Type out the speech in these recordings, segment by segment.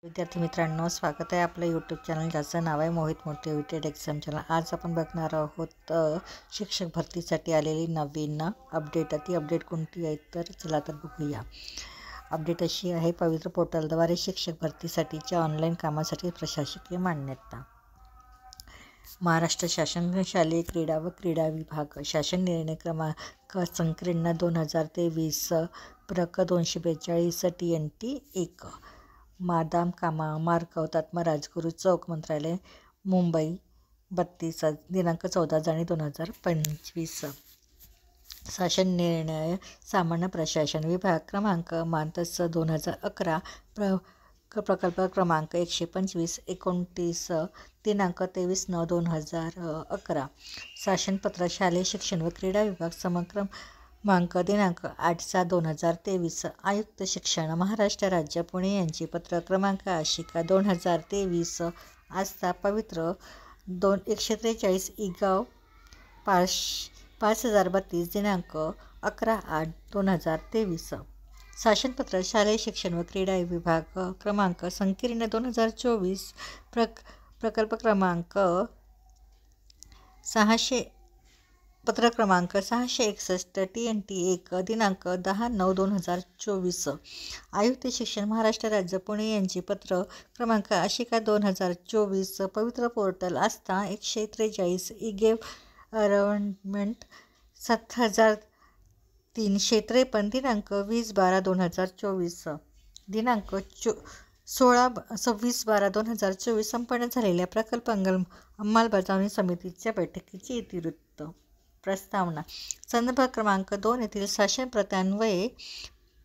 विद्यार्थी मित्रांनो, स्वागत आहे आपलं यूट्यूब चॅनल ज्याचं नाव आहे मोहित मोटिवेटेड एक्झाम चॅनल। आज आपण बघणार आहोत शिक्षक भरतीसाठी आलेली नवीन अपडेट। ती अपडेट कोणती आहे तर चला तर बघूया। अपडेट अशी आहे, पवित्र पोर्टलद्वारे शिक्षक भरतीसाठीच्या ऑनलाईन कामासाठी प्रशासकीय मान्यता। महाराष्ट्र शासन शालेय क्रीडा व क्रीडा विभाग शासन निर्णय क्रमांक संकीर्ण 2023 प्रक 242 TNT 1 मादाम कामा मार्ग हुतात्मा राजगुरू चौक मंत्रालय मुंबई 32 दिनांक 14 जानेवारी 2025। शासन निर्णय सामान्य प्रशासन विभाग क्रमांक मानतस 2011 प्रकल्प क्रमांक 125 29 दिनांक 23/9/2011। शासनपत्र शालेय शिक्षण व क्रीडा विभाग समग्र दिनांक 8/7/2023। आयुक्त शिक्षण महाराष्ट्र राज्य पुणे यांचे पत्र क्रमांक आशिका 2023 आजचा पवित्र 143 इगाव 5032 दिनांक 11/8/2023। शासनपत्र शालेय शिक्षण व क्रीडा विभाग क्रमांक संकीर्ण 2024 प्रकल्प क्रमांक 600 पत्र क्रमांक 661 TNT 1 दिनांक 10/9/2024। आयुक्त शिक्षण महाराष्ट्र राज्य पुणे यांचे पत्र क्रमांक आशिका 2024 पवित्र पोर्टल आस्था 143 इगेव अरेंजमेंट 7353 दिनांक 20/12/2024 दिनांक 16/26/12/2024 संपन्न झालेल्या प्रकल्प अंमलबजावणी समितीच्या बैठकीचे इतिवृत्त। प्रस्तावना संदर्भ क्रमांक 2 येथील शासन प्रतान्वये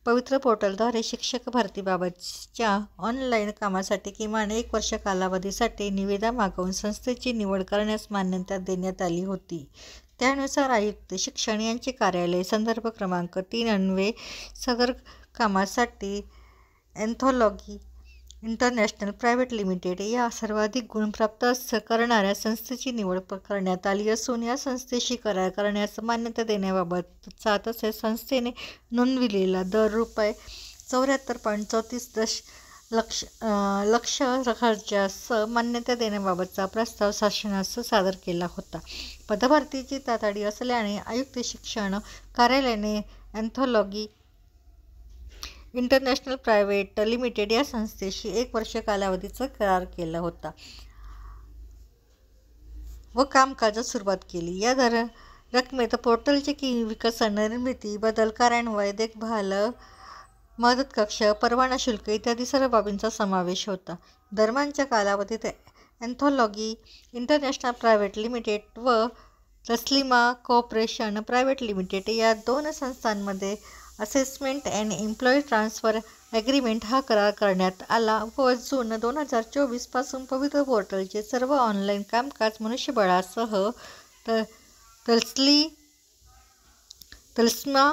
पवित्र पोर्टलद्वारे शिक्षक भरतीबाबतच्या ऑनलाईन कामासाठी किमान 1 वर्ष कालावधीसाठी निविदा मागवून संस्थेची निवड करण्यास मान्यता देण्यात आली होती। त्यानुसार आयुक्त शिक्षण यांचे कार्यालय संदर्भ क्रमांक 3 अन्वये सदर कामासाठी एन्थॉलॉजी इंटरनॅशनल प्रायव्हेट लिमिटेड या सर्वाधिक गुण प्राप्त करणाऱ्या संस्थेची निवड करण्यात आली असून या संस्थेशी करार करण्यास मान्यता देण्याबाबतचा तसेच संस्थेने नोंदविलेला दर ₹74.34 लक्ष खर्चास मान्यता देण्याबाबतचा प्रस्ताव शासनास सादर केला होता। पदभरतीची तातडी असल्याने आयुक्त शिक्षण कार्यालयाने एन्थॉलॉजी इंटरनॅशनल प्रायव्हेट लिमिटेड या संस्थेशी 1 वर्ष कालावधीचा करार केला होता व कामकाजास सुरुवात केली। या रकमेत पोर्टलचे विकसन, निर्मिती, बदल, कार्यान्वयन, देखभाल, मदत कक्ष, परवाना शुल्क इत्यादी सर्व बाबींचा समावेश होता। दरम्यानच्या कालावधीत एन्थॉलॉजी इंटरनॅशनल प्रायव्हेट लिमिटेड व तस्लिमा कॉर्पोरेशन प्रायव्हेट लिमिटेड या 2 संस्थांमध्ये assessment and employee transfer agreement हा करार करण्यात आला व जून 2024 पासून पवित्र पोर्टलचे सर्व ऑनलाईन कामकाज मनुष्यबळासह तस्लिमा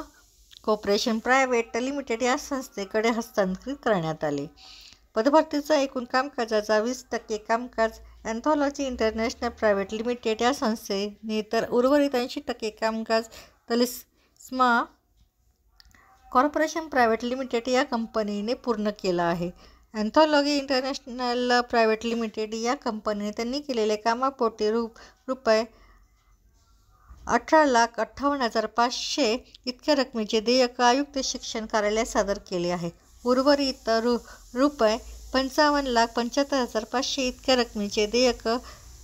कॉर्पोरेशन प्रायव्हेट लिमिटेड या संस्थेकडे हस्तांतरित करण्यात आले। पदभरतीचा एकूण कामकाजाचा 20% कामकाज एन्थॉलॉजी इंटरनॅशनल प्रायव्हेट लिमिटेड या संस्थेने तर उर्वरित 80% कामकाज तस्लिमा कॉर्पोरेशन प्रायव्हेट लिमिटेड या कंपनीने पूर्ण केला आहे। एन्थॉलॉजी इंटरनॅशनल प्रायव्हेट लिमिटेड या कंपनीने त्यांनी केलेल्या कामापोटी ₹18,58,500 इतक्या रकमेचे देयक आयुक्त शिक्षण कार्यालयास सादर केले आहे। उर्वरित ₹55,75,500 इतक्या रकमेचे देयक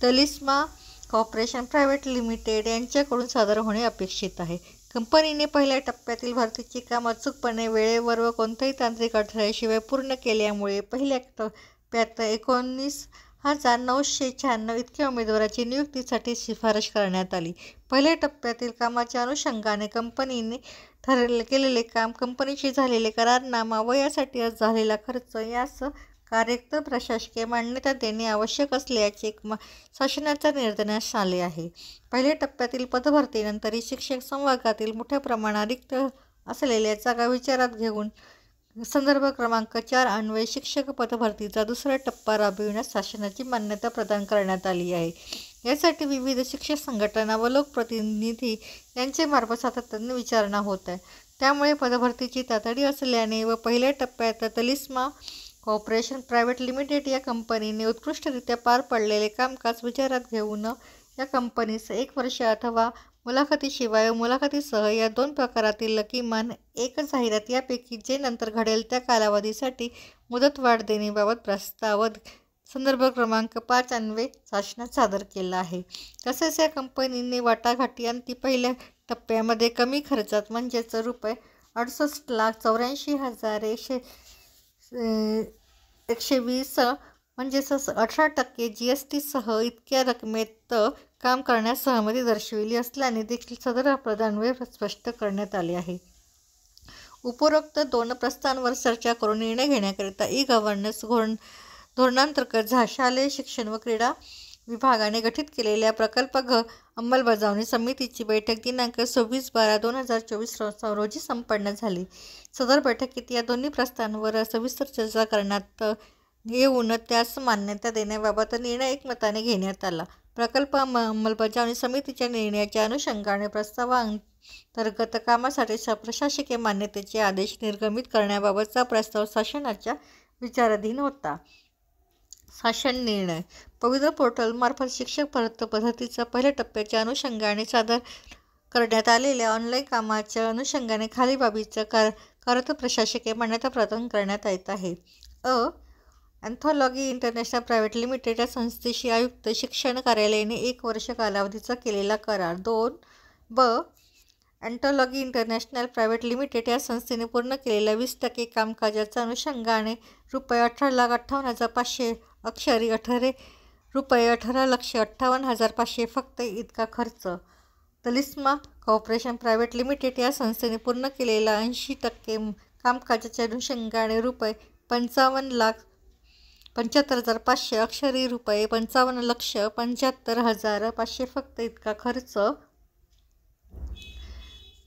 तस्लिमा कॉर्पोरेशन प्रायव्हेट लिमिटेड यांच्याकडून सादर होणे अपेक्षित आहे। कंपनीने पहिल्या टप्प्यातील भरतीचे काम अचूकपणे, वेळेवर व कोणत्याही तांत्रिक अडथळ्याशिवाय पूर्ण केल्यामुळे पहिल्या टप्प्यात 19,996 इतक्या उमेदवारांची नियुक्तीसाठी शिफारस करण्यात आली। पहिल्या टप्प्यातील कामाच्या अनुषंगाने कंपनीने केलेले काम, कंपनीशी झालेले करारनामा व यासाठी झालेला खर्च यास कार्यरत प्रशासकीय मान्यता देणे आवश्यक असल्याचे शासनाच्या निर्देशात आले आहे। पहिल्या टप्प्यातील पदभरतीनंतर शिक्षक संवर्गातील मोठ्या प्रमाणात रिक्त असलेल्या जागा विचारात घेऊन संदर्भ क्रमांक 4 अन्वये शिक्षक पदभरतीचा दुसरा टप्पा राबविण्यास शासनाची मान्यता प्रदान करण्यात आली आहे। यासाठी विविध शिक्षक संघटना व लोकप्रतिनिधी यांच्यामार्फत सातत्याने विचारणा होत आहे। त्यामुळे पदभरतीची तातडी असल्याने व पहिल्या टप्प्यात तस्लिमा कॉर्पोरेशन प्रायव्हेट लिमिटेड या कंपनीने उत्कृष्टरित्या पार पडलेले कामकाज विचारात घेऊन या कंपनीस 1 वर्ष अथवा मुलाखतीशिवाय व मुलाखतीसह या 2 प्रकारातील किमान एक जाहिरात यापैकी जे नंतर घडेल त्या कालावधीसाठी मुदतवाढ देण्याबाबत प्रस्ताव संदर्भ क्रमांक 5 अन्वये शासनात सादर केला आहे. तसेच या कंपनीने वाटाघाटी अंती पहिल्या टप्प्यामध्ये कमी खर्चात म्हणजेच ₹68,84,120 म्हणजेच 18% GST सह इतक्या रकमेत काम करण्यास सहमती दर्शविली असल्याने देखील सदर पदान्वये स्पष्ट करण्यात आले आहे. उपरोक्त 2 प्रस्तावांवर चर्चा करून निर्णय घेण्याकरिता ई-गव्हर्नन्स धोरणांतर्गत शालेय शिक्षण व क्रीडा विभागाने गठीत केलेल्या प्रकल्प अंमलबजावणी समितीची बैठक दिनांक 26/12/2024 रोजी संपन्न झाली. सदर बैठकीत या दोन्ही प्रस्तावांवर सविस्तर चर्चा करण्यात येऊन त्यास मान्यता देण्याबाबत निर्णय एकमताने घेण्यात आला. प्रकल्प अंमलबजावणी समितीच्या निर्णयाच्या अनुषंगाने प्रस्तावांतर्गत कामासाठी प्रशासकीय मान्यतेचे आदेश निर्गमित करण्याबाबतचा प्रस्ताव शासनाच्या विचाराधीन होता. शासन निर्णय. पवित्र पोर्टलमार्फत शिक्षक भरती पद्धतीच्या पहिल्या टप्प्याच्या अनुषंगाने सादर करण्यात आलेल्या ऑनलाईन कामाच्या अनुषंगाने खालील बाबींच्या करत प्रशासकीय मान्यता प्रदान करण्यात येत आहे. अँथॉलॉजी इंटरनॅशनल प्रायव्हेट लिमिटेड या संस्थेशी आयुक्त शिक्षण कार्यालयाने 1 वर्ष कालावधीचा केलेला करार. 2. अँथॉलॉजी इंटरनॅशनल प्रायव्हेट लिमिटेड या संस्थेने पूर्ण केलेल्या 20% कामकाजाच्या अनुषंगाने ₹18,58,500 अक्षरी ₹18,58,500 फक्त इतका खर्च. तलिस्मा कॉर्पोरेशन प्रायव्हेट लिमिटेड या संस्थेने पूर्ण केलेला 80% कामकाजाच्या अनुषंगाने ₹55,75,500 अक्षरी ₹55,75,500 फक्त इतका खर्च.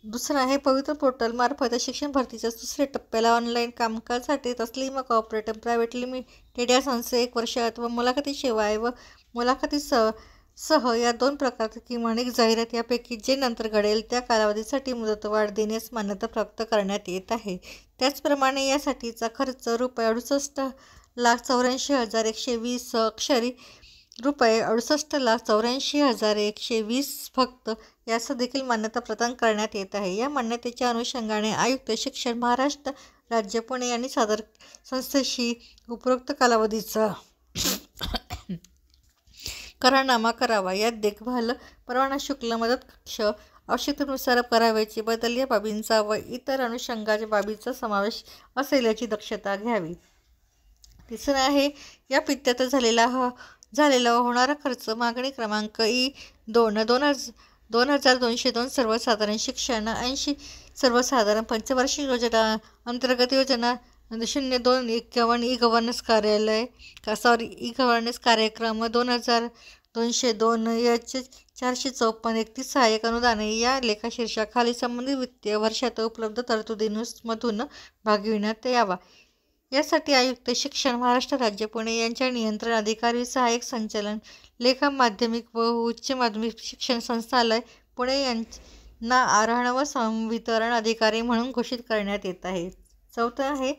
दुसरा आहे पवित्र पोर्टलमार्फत शिक्षण भरतीच्या 2ऱ्या टप्प्याला ऑनलाईन कामकाजासाठी तस्लिमा कॉर्पोरेशन प्रायव्हेट लिमिटेड या संस्थेस 1 वर्ष अथवा मुलाखतीशिवाय व मुलाखतीसह या 2 प्रकारात किमान एक जाहिरात यापैकी जे नंतर घडेल त्या कालावधीसाठी मुदतवाढ देण्यास मान्यता प्राप्त करण्यात येत आहे. त्याचप्रमाणे यासाठीचा खर्च ₹68,84,120 अक्षरी ₹68,84,120 फक्त यास देखील मान्यता प्रदान करण्यात येत आहे. या मान्यतेच्या अनुषंगाने आयुक्त शिक्षण महाराष्ट्र राज्य पुणे यांनी सादर संस्थेशी उपरोक्त कालावधीचा करारनामा करावा. यात देखभाल परवाना शुल्क मदत कक्ष आवश्यकतेनुसार करावयाचे बदल या बाबींचा व इतर अनुषंगाच्या बाबींचा समावेश असेल याची दक्षता घ्यावी. तिसरं आहे या पित्यात झालेला होणारा खर्च. मागणी क्रमांक E-2/2202 सर्वसाधारण शिक्षण 80 सर्वसाधारण पंचवार्षिक योजना अंतर्गत योजना 0251 ई-गव्हर्नन्स कार्यक्रम 2202 H 454 सहाय्यक अनुदाने या लेखाशीर्षाखाली संबंधित वित्तीय वर्षात उपलब्ध तरतुदींमधून भागविण्यात यावा. यासाठी आयुक्त शिक्षण महाराष्ट्र राज्य पुणे यांच्या नियंत्रण अधिकारी सहाय्यक संचालन लेखा माध्यमिक व उच्च माध्यमिक शिक्षण संस्थालय पुणे यांना आरोहण व संवितरण अधिकारी म्हणून घोषित करण्यात येत आहे. चौथं आहे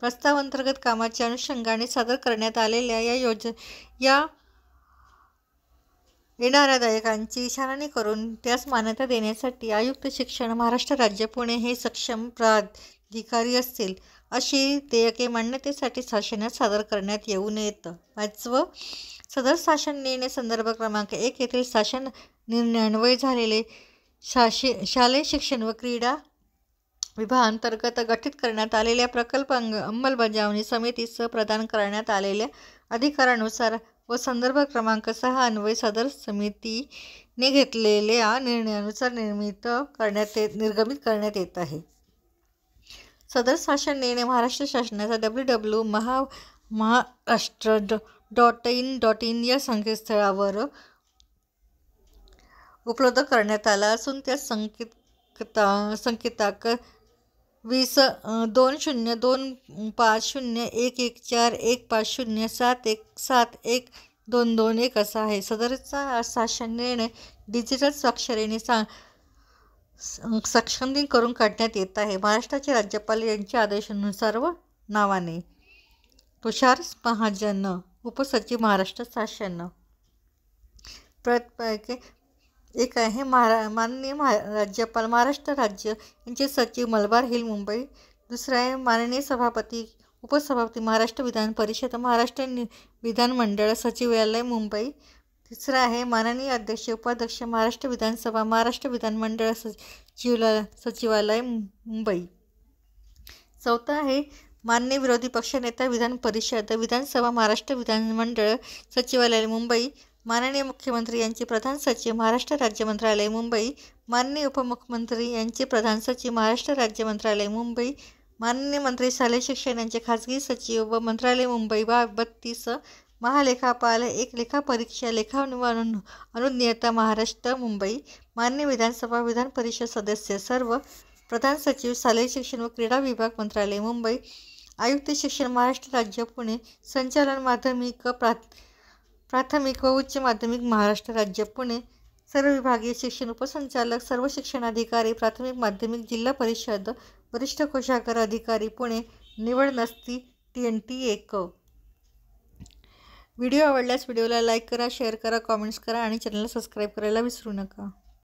प्रस्तावांतर्गत कामाच्या अनुषंगाने सादर करण्यात आलेल्या या येणाऱ्या देयकांची छाननी करून त्यास मान्यता देण्यासाठी आयुक्त शिक्षण महाराष्ट्र राज्य पुणे हे सक्षम प्राधिकारी असतील. अशी देयके मान्यतेसाठी शासनात सादर करण्यात येऊ नयेत. 5. सदर शासन निर्णय संदर्भ क्रमांक 1 येथील शासन निर्णयान्वये झालेले शालेय शिक्षण व क्रीडा विभागांतर्गत गठीत करण्यात आलेल्या प्रकल्प अंमलबजावणी समितीस प्रदान करण्यात आलेल्या अधिकारानुसार व संदर्भ क्रमांक 6 अन्वये सदर समितीने घेतलेल्या निर्णयानुसार निर्गमित करण्यात येत आहे. सदर शासन निर्णय महाराष्ट्र शासनाचा www.maharashtra.in या संकेतस्थळावर उपलब्ध करण्यात आला असून त्या संकेताक 20.250.114.150.717.122.1 असा आहे. सदरचा शासन निर्णय डिजिटल स्वाक्षरीने सक्षम करून काढण्यात येत आहे. महाराष्ट्राचे राज्यपाल यांच्या आदेशानुसार व नावाने. तुषार महाजन, उपसचिव महाराष्ट्र शासन. एक आहे माननीय राज्यपाल महाराष्ट्र राज्य यांचे सचिव मलबार हिल मुंबई. दुसरा आहे माननीय सभापती उपसभापती महाराष्ट्र विधान परिषद महाराष्ट्र विधानमंडळ सचिवालय मुंबई. तिसरा आहे माननीय अध्यक्ष उपाध्यक्ष महाराष्ट्र विधानसभा महाराष्ट्र विधानमंडळ सचिवालय मुंबई. चौथा आहे माननीय विरोधी पक्षनेता विधान परिषद विधानसभा महाराष्ट्र विधानमंडळ सचिवालय मुंबई. माननीय मुख्यमंत्री यांचे प्रधान सचिव महाराष्ट्र राज्य मंत्रालय मुंबई. माननीय उपमुख्यमंत्री यांचे प्रधान सचिव महाराष्ट्र राज्य मंत्रालय मुंबई. माननीय मंत्री शालेय शिक्षण यांचे खाजगी सचिव व मंत्रालय मुंबई. 32 महालेखापाल एक लेखापरीक्षा लेखा अनुज्ञेता महाराष्ट्र मुंबई. माननीय विधानसभा विधान परिषद सदस्य सर्व. प्रधान सचिव शालेय शिक्षण व क्रीडा विभाग मंत्रालय मुंबई. आयुक्त शिक्षण महाराष्ट्र राज्य पुणे. संचालन माध्यमिक प्राथमिक व उच्च माध्यमिक महाराष्ट्र राज्य पुणे. सर्व विभागीय शिक्षण उपसंचालक सर्व शिक्षणाधिकारी प्राथमिक माध्यमिक जिल्हा परिषद वरिष्ठ कोषागार अधिकारी पुणे. निवड नसती. TNT 1. व्हिडिओ आवडल्यास व्हिडिओला लाईक करा, शेअर करा, कॉमेंट्स करा आणि चॅनलला सबस्क्राईब करायला विसरू नका.